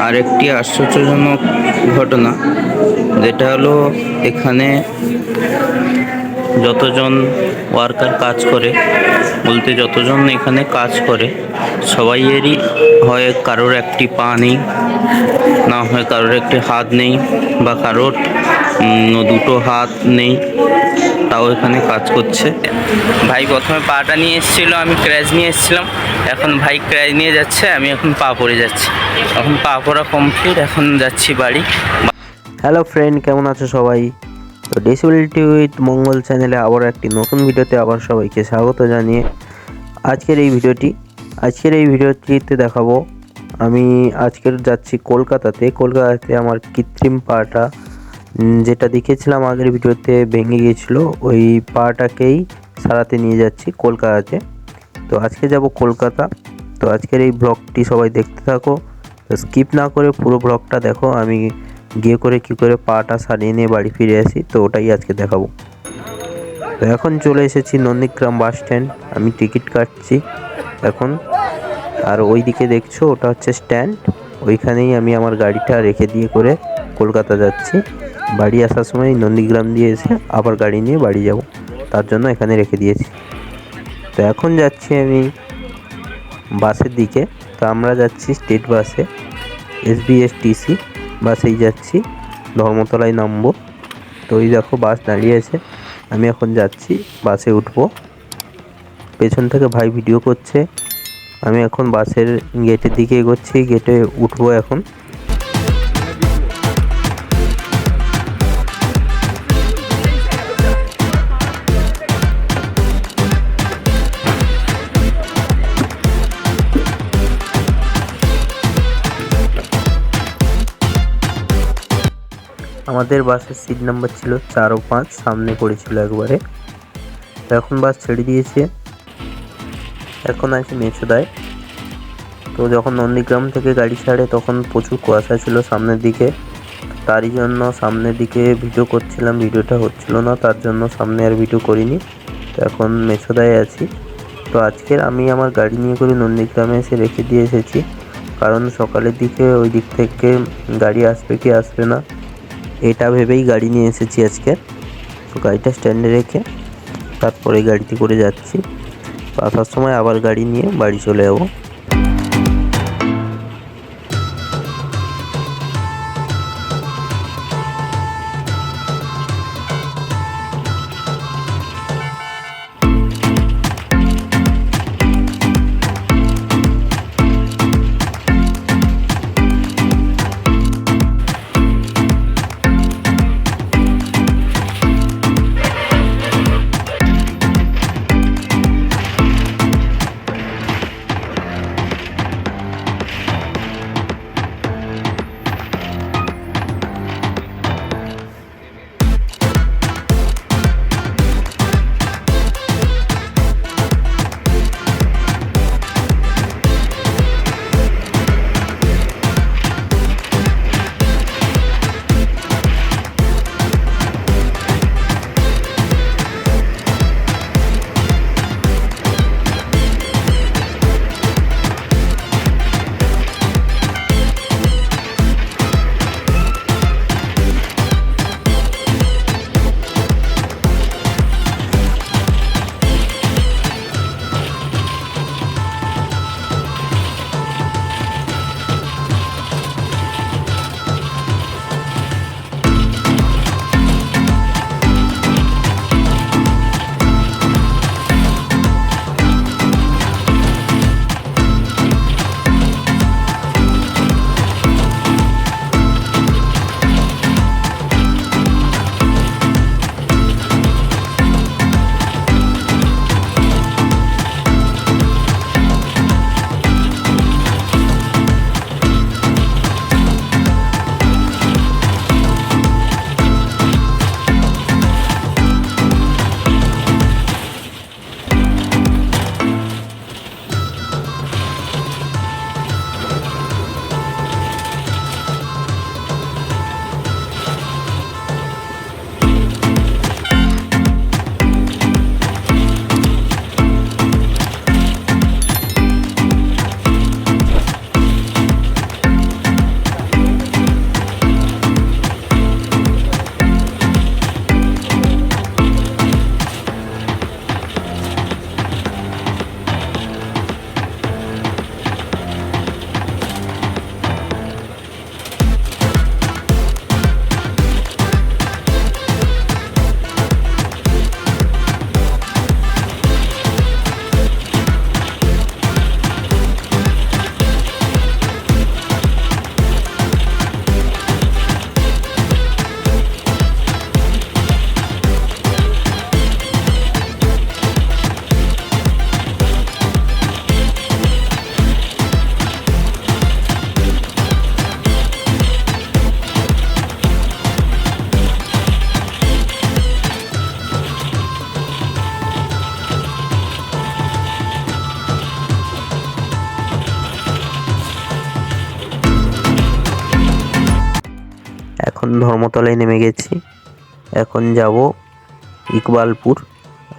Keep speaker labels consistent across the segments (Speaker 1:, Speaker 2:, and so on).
Speaker 1: আরেকটি আশ্চর্যজনক ঘটনা, যেটা হলো এখানে যতজন ওয়ার্কার কাজ করে, বলতে যতজন এখানে কাজ করে সবাইয়েরই হয় কারোর একটি পা নেই, না হয় কারোর একটি হাত নেই, বা কারোর দুটো হাত নেই, তাও এখানে কাজ করছে। ভাই প্রথমে পাটা নিয়ে এসেছিলো, আমি ক্র্যাচ নিয়ে এসেছিলাম। এখন ভাই ক্র্যাচ নিয়ে যাচ্ছে, আমি এখন পা পড়ে যাচ্ছি। এখন পা পড়া কমপ্লিট, এখন যাচ্ছি বাড়ি।
Speaker 2: হ্যালো ফ্রেন্ড, কেমন আছো সবাই? তো ডিসেবিলিটি উইথ মঙ্গল চ্যানেলে আবার একটি নতুন ভিডিওতে আবার সবাইকে স্বাগত জানিয়ে আজকের এই ভিডিওটিতে দেখাবো আমি আজকের যাচ্ছি কলকাতাতে আমার কৃত্রিম পাটা, যেটা দেখেছিলাম আগের ভিডিওতে ভেঙে গিয়েছিল, ওই পাটাকেই সারাতে নিয়ে যাচ্ছি কলকাতাতে। তো আজকে যাব কলকাতা। তো আজকের এই ব্লগটি সবাই দেখতে থাকো, স্কিপ না করে পুরো ব্লগটা দেখো। আমি গিয়ে কী করে পাটা সারিয়ে নিয়ে বাড়ি ফিরে আসি, তো ওটাই আজকে দেখাবো। তো এখন চলে এসেছি নন্দীগ্রাম বাস স্ট্যান্ড, আমি টিকিট কাটছি এখন। আর ওই দিকে দেখছো, ওটা হচ্ছে স্ট্যান্ড, ওইখানেই আমি আমার গাড়িটা রেখে দিয়ে করে কলকাতা যাচ্ছি। বাড়ি আসার সময় নন্দীগ্রাম দিয়ে এসে আবার গাড়ি নিয়ে বাড়ি যাব, তার জন্য এখানে রেখে দিয়েছি। তো এখন যাচ্ছি আমি বাসের দিকে। তো আমরা যাচ্ছি স্টেট বাসে, SBSTC বাসেই যাচ্ছি, ধর্মতলায় নামবো। তো ওই দেখো বাস দাঁড়িয়ে আছে, আমি এখন যাচ্ছি বাসে উঠবো। পেছন থেকে ভাই ভিডিও করছে, আমি এখন বাসের গেটের দিকে এগোচ্ছি, গেটে উঠবো এখন। আমাদের বাসের সিট নাম্বার ছিল 4 ও 5, সামনে পড়েছিল একবারে। তো এখন বাস ছেড়ে দিয়েছে, এখন আছে মেছোদায়। তো যখন নন্দীগ্রাম থেকে গাড়ি ছাড়ে তখন প্রচুর কুয়াশা ছিল সামনের দিকে, তারই জন্য সামনের দিকে ভিডিও করছিলাম, ভিডিওটা হচ্ছিল না, তার জন্য সামনে আর ভিডিও করিনি। তো এখন মেছোদায় আছি। তো আজকের আমি আমার গাড়ি নিয়ে করে নন্দীগ্রামে এসে রেখে দিয়ে এসেছি, কারণ সকালের দিকে ওই দিক থেকে গাড়ি আসবে কি আসবে না এটা ভেবেই গাড়ি নিয়ে এসেছি আজকে। তো গাড়িটা স্ট্যান্ডে রেখে তারপরে গাড়িতে করে যাচ্ছি, আসার সময় আবার গাড়ি নিয়ে বাড়ি চলে যাবো। ধর্মতলায় নেমে গেছি। এখন যাব ইকবালপুর।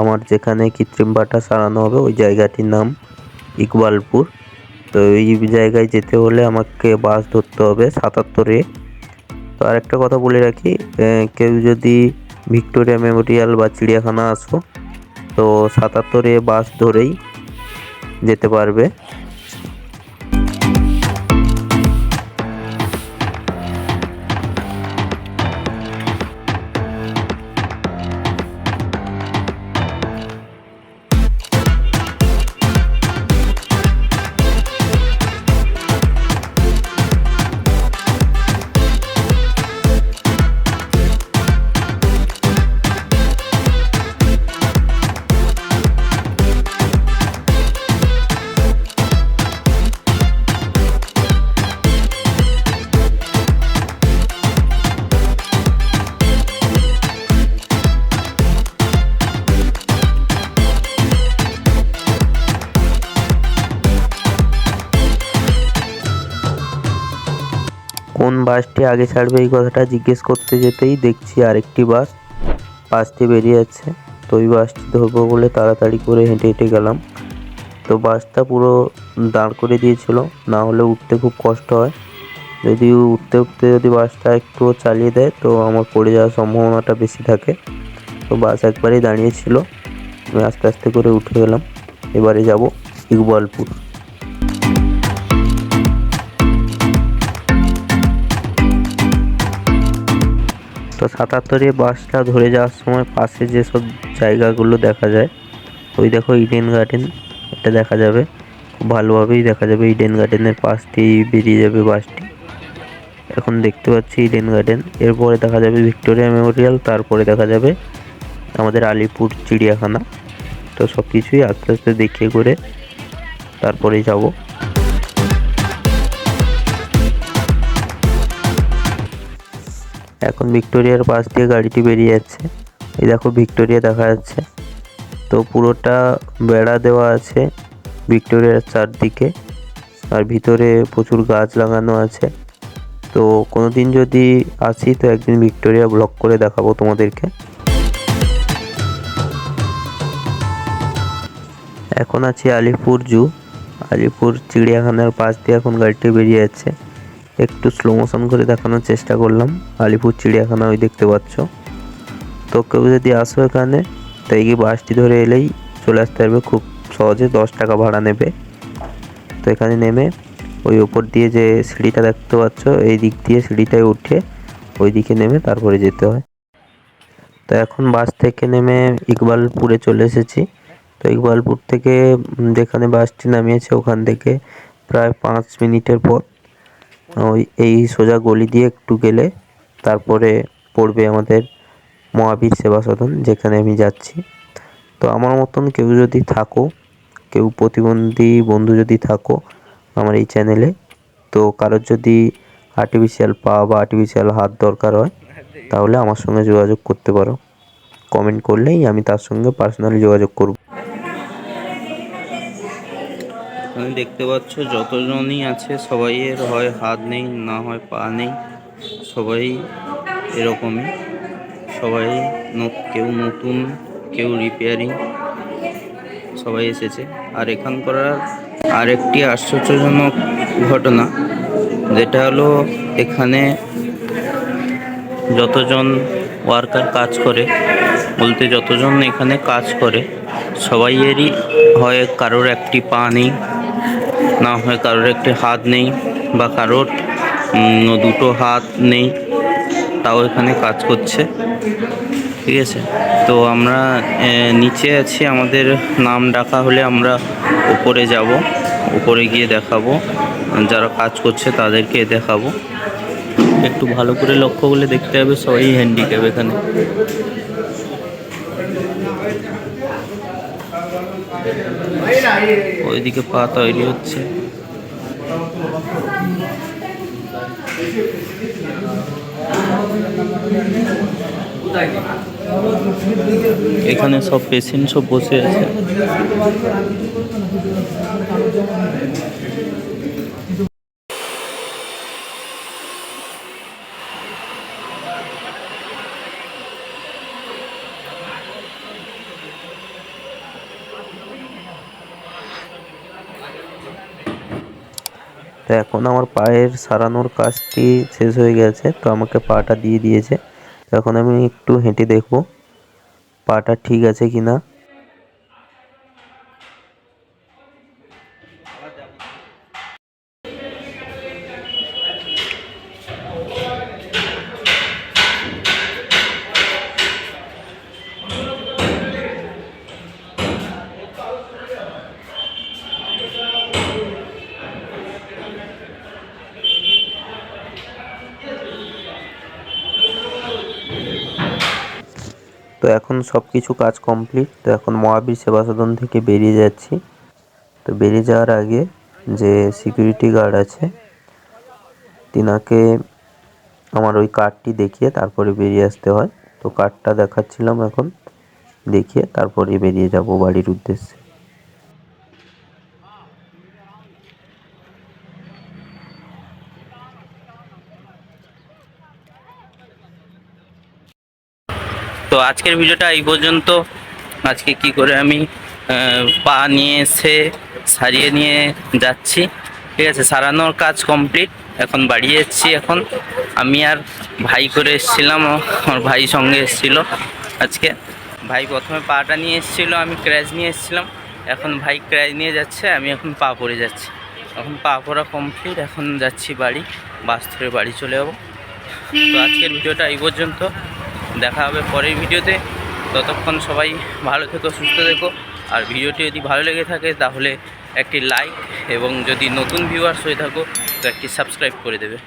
Speaker 2: আমার যেখানে কৃত্রিম বাটা সারানো হবে ওই জায়গাটির নাম ইকবালপুর। তো এই জায়গায় যেতে হলে আমাকে বাস ধরতে হবে 77-এ। তো আরেকটা কথা বলে রাখি, কেউ যদি ভিক্টোরিয়া মেমোরিয়াল বা চিড়িয়াখানা আসো তো 77-এ বাস ধরেই যেতে পারবে। কোন বাসটি আগে ছাড়বে এই কথাটা জিজ্ঞেস করতে যেতেই দেখছি আরেকটি বাসটি বেরিয়ে যাচ্ছে। তো ওই বাসটি ধরবো বলে তাড়াতাড়ি করে হেঁটে হেঁটে গেলাম। তো বাসটা পুরো দাঁড় করে দিয়েছিল, না হলে উঠতে খুব কষ্ট হয়। যদি উঠতে উঠতে যদি বাসটা একটু চালিয়ে দেয় তো আমার পড়ে যাওয়ার সম্ভাবনাটা বেশি থাকে। তো বাস একবারেই দাঁড়িয়েছিল, আমি আস্তে আস্তে করে উঠে গেলাম। এবারে যাব ইকবালপুর। তো 77-এ বাসটা ধরে যাওয়ার সময় পাশে যেসব জায়গাগুলো দেখা যায়, ওই দেখো ইডেন গার্ডেন, এটা দেখা যাবে, খুব ভালোভাবেই দেখা যাবে। ইডেন গার্ডেনের পাশ দিয়েই বেরিয়ে যাবে বাসটি। এখন দেখতে পাচ্ছি ইডেন গার্ডেন, এরপরে দেখা যাবে ভিক্টোরিয়া মেমোরিয়াল, তারপরে দেখা যাবে আমাদের আলিপুর চিড়িয়াখানা। তো সব কিছুই আস্তে আস্তে দেখিয়ে করে তারপরেই যাব। এখন ভিক্টোরিয়ার পাশ দিয়ে গাড়িটি বেরিয়ে যাচ্ছে। এই দেখো ভিক্টোরিয়া দেখা যাচ্ছে। তো পুরোটা বেড়া দেওয়া আছে ভিক্টোরিয়ার চারদিকে, আর ভিতরে প্রচুর গাছ লাগানো আছে। তো কোনোদিন যদি আসি তো একদিন ভিক্টোরিয়া ব্লগ করে দেখাবো তোমাদেরকে। এখন আছি আলিপুর জু। আলিপুর চিড়িয়াখানার পাশ দিয়ে এখন গাড়িটি বেরিয়ে যাচ্ছে। একটু স্লো মোশন করে দেখানোর চেষ্টা করলাম। আলিপুর চিড়িয়াখানা ওই দেখতে পাচ্ছ। তো কেউ যদি আসো এখানে তো এই বাসটি ধরে এলেই চলে আসতে পারবে খুব সহজে, 10 টাকা ভাড়া নেবে। তো এখানে নেমে ওই ওপর দিয়ে যে সিঁড়িটা দেখতে পাচ্ছ, এই দিক দিয়ে সিঁড়িটায় উঠে ওই দিকে নেমে তারপরে যেতে হয়। তো এখন বাস থেকে নেমে ইকবালপুরে চলে এসেছি। তো ইকবালপুর থেকে যেখানে বাসটি নামিয়েছে ওখান থেকে প্রায় 5 মিনিটের পথ। ওই এই সোজা গলি দিয়ে একটু গেলে তারপরে পড়বে আমাদের মহাবীর সেবা সদন, যেখানে আমি যাচ্ছি। তো আমার মতন কেউ যদি থাকো, কেউ প্রতিবন্ধী বন্ধু যদি থাকো আমার এই চ্যানেলে, তো কারোর যদি আর্টিফিশিয়াল পা বা আর্টিফিশিয়াল হাত দরকার হয় তাহলে আমার সঙ্গে যোগাযোগ করতে পারো। কমেন্ট করলেই আমি তার সঙ্গে পার্সোনালি যোগাযোগ করব।
Speaker 1: এখানে দেখতে পাচ্ছ যতজনই আছে সবাইয়ের হয় হাত নেই, না হয় পা নেই, সবাই এরকমই। সবাই কেউ নতুন, কেউ রিপেয়ারিং, সবাই এসেছে। আর এখানকার আরেকটি আশ্চর্যজনক ঘটনা যেটা হলো, এখানে যতজন ওয়ার্কার কাজ করে, বলতে যতজন এখানে কাজ করে সবাইয়েরই হয় কারোর একটি পা নেই, না হয় কারোর একটি হাত নেই, বা কারোর দুটো হাত নেই, তাও এখানে কাজ করছে। ঠিক আছে, তো আমরা নিচে আছি, আমাদের নাম ডাকা হলে আমরা উপরে যাব, উপরে গিয়ে দেখাবো, যারা কাজ করছে তাদেরকে দেখাবো। একটু ভালো করে লক্ষ্য করলে দেখতে হবে সবাই হ্যান্ডিক্যাপ এখানে। ওইদিকে পা তৈরি হচ্ছে। এখানে সব পেশেন্ট সব বসে আছে।
Speaker 2: তো এখন আমার পায়ের সারানোর কাজটি শেষ হয়ে গেছে, তো আমাকে পাটা দিয়ে দিয়েছে। তো এখন আমি একটু হেঁটে দেখব পাটা ঠিক আছে কিনা। তো এখন সব কিছু কাজ কমপ্লিট। তো এখন মহাবীর সেবা সদন থেকে বেরিয়ে যাচ্ছি। তো বেরিয়ে যাওয়ার আগে যে সিকিউরিটি গার্ড আছে তিনাকে আমার ওই কার্ডটি দেখিয়ে তারপরে বেরিয়ে আসতে হয়। তো কার্ডটা দেখাচ্ছিলাম, এখন দেখিয়ে তারপরে বেরিয়ে যাব বাড়ির উদ্দেশ্যে।
Speaker 1: তো আজকের ভিডিওটা এই পর্যন্ত। আজকে কি করে আমি পা নিয়ে এসে সারিয়ে নিয়ে যাচ্ছি, ঠিক আছে। সারানোর কাজ কমপ্লিট, এখন বাড়ি যাচ্ছি। এখন আমি আর ভাই করে এসেছিলাম, আমার ভাই সঙ্গে এসেছিল আজকে। ভাই প্রথমে পাটা নিয়ে এসেছিলো, আমি ক্র্যাচ নিয়ে এসেছিলাম। এখন ভাই ক্র্যাচ নিয়ে যাচ্ছে, আমি এখন পা পড়ে যাচ্ছি। এখন পা পড়া কমপ্লিট, এখন যাচ্ছি বাড়ি, বাস ধরে বাড়ি চলে যাবো। তো আজকের ভিডিওটা এই পর্যন্ত, দেখা হবে পরের ভিডিওতে। ততক্ষণ সবাই ভালো থেকো, সুস্থ থেকো। আর ভিডিওটি যদি ভালো লেগে থাকে তাহলে একটি লাইক, এবং যদি নতুন ভিউয়ার্স হয়ে থাকো তো একটি সাবস্ক্রাইব করে দেবে।